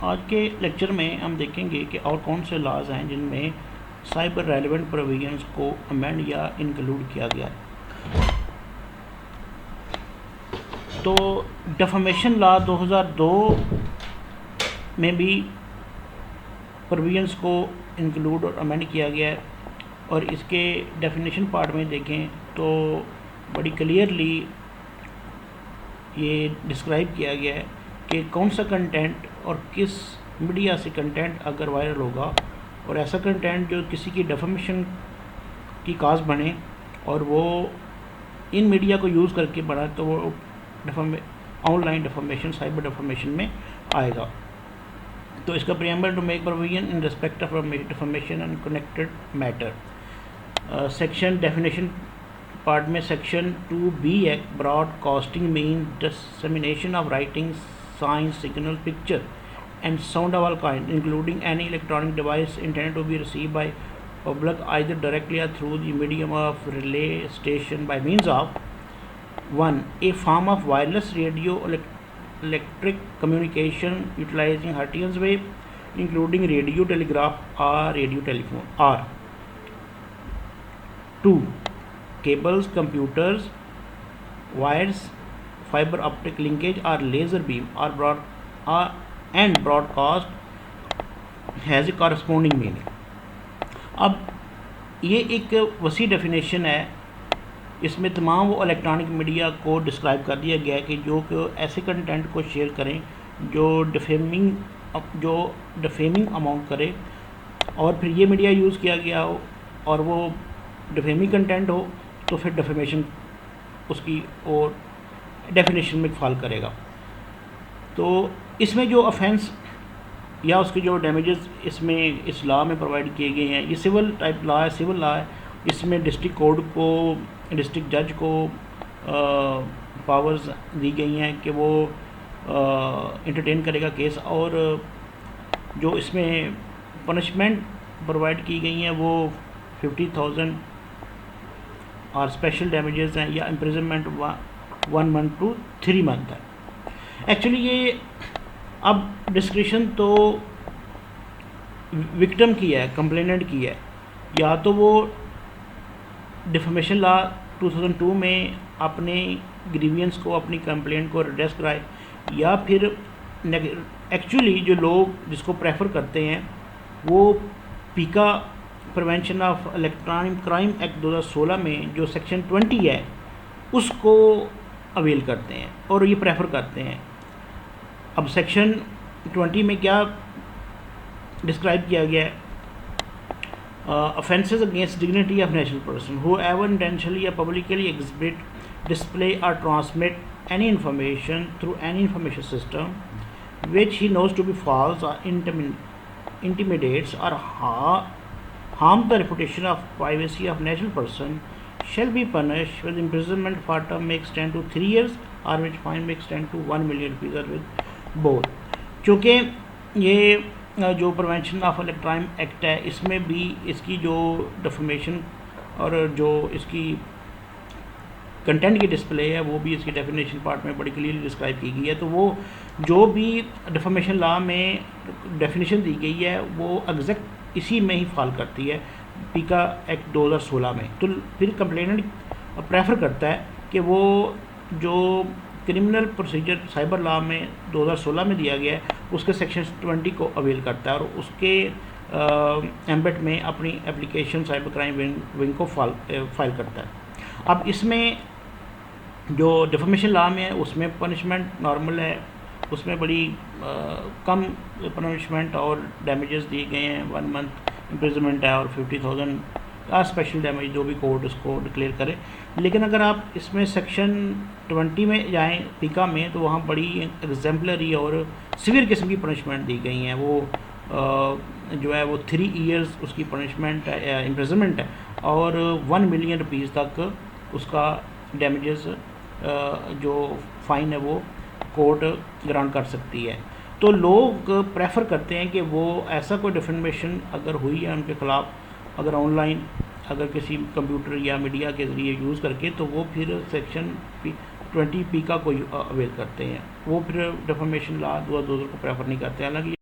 आज के लेक्चर में हम देखेंगे कि और कौन से लॉज हैं जिनमें साइबर रेलेवेंट प्रोविजंस को अमेंड या इंक्लूड किया गया है। तो डेफामेशन लॉ 2002 में भी प्रोविजंस को इंक्लूड और अमेंड किया गया है, और इसके डेफिनेशन पार्ट में देखें तो बड़ी क्लियरली ये डिस्क्राइब किया गया है कि कौन सा कंटेंट और किस मीडिया से कंटेंट अगर वायरल होगा, और ऐसा कंटेंट जो किसी की डेफामेशन की काज बने और वो इन मीडिया को यूज़ करके बना, तो वो ऑनलाइन डेफामेशन, साइबर डेफामेशन में आएगा। तो इसका preamble to make provision in respect of defamation and connected matter. Section definition part में section 2B act broadcasting mean dissemination of writing, sign, signal, picture and sound of all kind, including any electronic device intended to be received by public either directly or through the medium of relay station by means of 1. A form of wireless radio electric communication utilizing Hertzian wave, including radio telegraph or radio telephone, or 2. Cables, computers, wires, fiber optic linkage or laser beam or and broadcast has a corresponding meaning. अब ये एक वसी definition है, इसमें तमाम वो electronic media को describe कर दिया गया है कि जो ऐसे कंटेंट को शेयर करें जो डिफेमिंग अमाउंट करे, और फिर ये मीडिया यूज़ किया गया हो और वो डिफेमिंग कंटेंट हो, तो फिर डिफेमेशन उसकी और डेफिनेशन में फॉल करेगा। तो इसमें जो ऑफेंस या उसके जो डैमेजेस इसमें इस लॉ में प्रोवाइड किए गए हैं, ये सिविल टाइप लॉ है, सिविल लॉ है। इसमें डिस्ट्रिक्ट कोर्ट को, डिस्ट्रिक्ट जज को पावर्स दी गई हैं कि वो इंटरटेन करेगा केस, और जो इसमें पनिशमेंट प्रोवाइड की गई हैं वो 50,000 और स्पेशल डैमेजेस हैं या इम्प्रिजनमेंट 1 month to 3 month है। एक्चुअली ये अब डिस्क्रिप्शन तो विक्टिम की है, कंप्लेनेंट की है, या तो वो डिफेमेशन लॉ 2002 में अपने ग्रीवियंस को, अपनी कंप्लेंट को रिड्रेस कराए, या फिर एक्चुअली जो लोग जिसको प्रेफर करते हैं वो पीका prevention of electronic crime act 2016 में जो सेक्शन 20 है उसको अवेल करते हैं और ये प्रेफर करते हैं। अब सेक्शन 20 में क्या डिस्क्राइब किया गया है? Offences against dignity of natural person who ever intentionally या पब्लिकली एग्जिबिट, डिस्प्ले और transmit any information through any information system which he knows to be false और intimidates or harm the reputation of privacy of natural person shall be punished with imprisonment for term may extend to 3 years or which fine may extend to 1 million rupees or with both। चूँकि ये जो prevention of electronic act है, इसमें भी इसकी जो defamation और जो इसकी कंटेंट की डिस्प्ले है वो भी इसकी डेफिनेशन पार्ट में बड़ी क्लियरली डिस्क्राइब की गई है। तो वो जो भी डिफेमेशन लॉ में डेफिनेशन दी गई है वो एग्जैक्ट इसी में ही फॉल करती है, पीका एक्ट 2016 में। तो फिर कंप्लेनेंट प्रेफर करता है कि वो जो क्रिमिनल प्रोसीजर साइबर लॉ में 2016 में दिया गया है उसके सेक्शन 20 को अवेल करता है और उसके एम्बेट में अपनी एप्लीकेशन साइबर क्राइम विंग को फाइल करता है। अब इसमें जो डिफेमेशन लॉ में है उसमें पनिशमेंट नॉर्मल है, उसमें बड़ी कम पनिशमेंट और डैमेजेस दिए गए हैं, 1 month इम्प्रिजनमेंट है और 50,000 का स्पेशल डैमेज जो भी कोर्ट उसको डिक्लेयर करे। लेकिन अगर आप इसमें सेक्शन 20 में जाएं पीका में, तो वहाँ बड़ी एग्जाम्पलरी और सिवियर किस्म की पनिशमेंट दी गई हैं। वो जो है वो 3 years उसकी पनिशमेंट है, इम्प्रिजनमेंट है, और 1 million रुपीज़ तक उसका डैमेजेस जो फ़ाइन है वो कोर्ट ग्रांट कर सकती है। तो लोग प्रेफर करते हैं कि वो ऐसा कोई डिफेमेशन अगर हुई है उनके ख़िलाफ़, अगर ऑनलाइन, अगर किसी कंप्यूटर या मीडिया के ज़रिए यूज़ करके, तो वो फिर सेक्शन 20 पीका को अवेल करते हैं। वो फिर डिफेमेशन लॉ 2002 को प्रेफर नहीं करते। हालांकि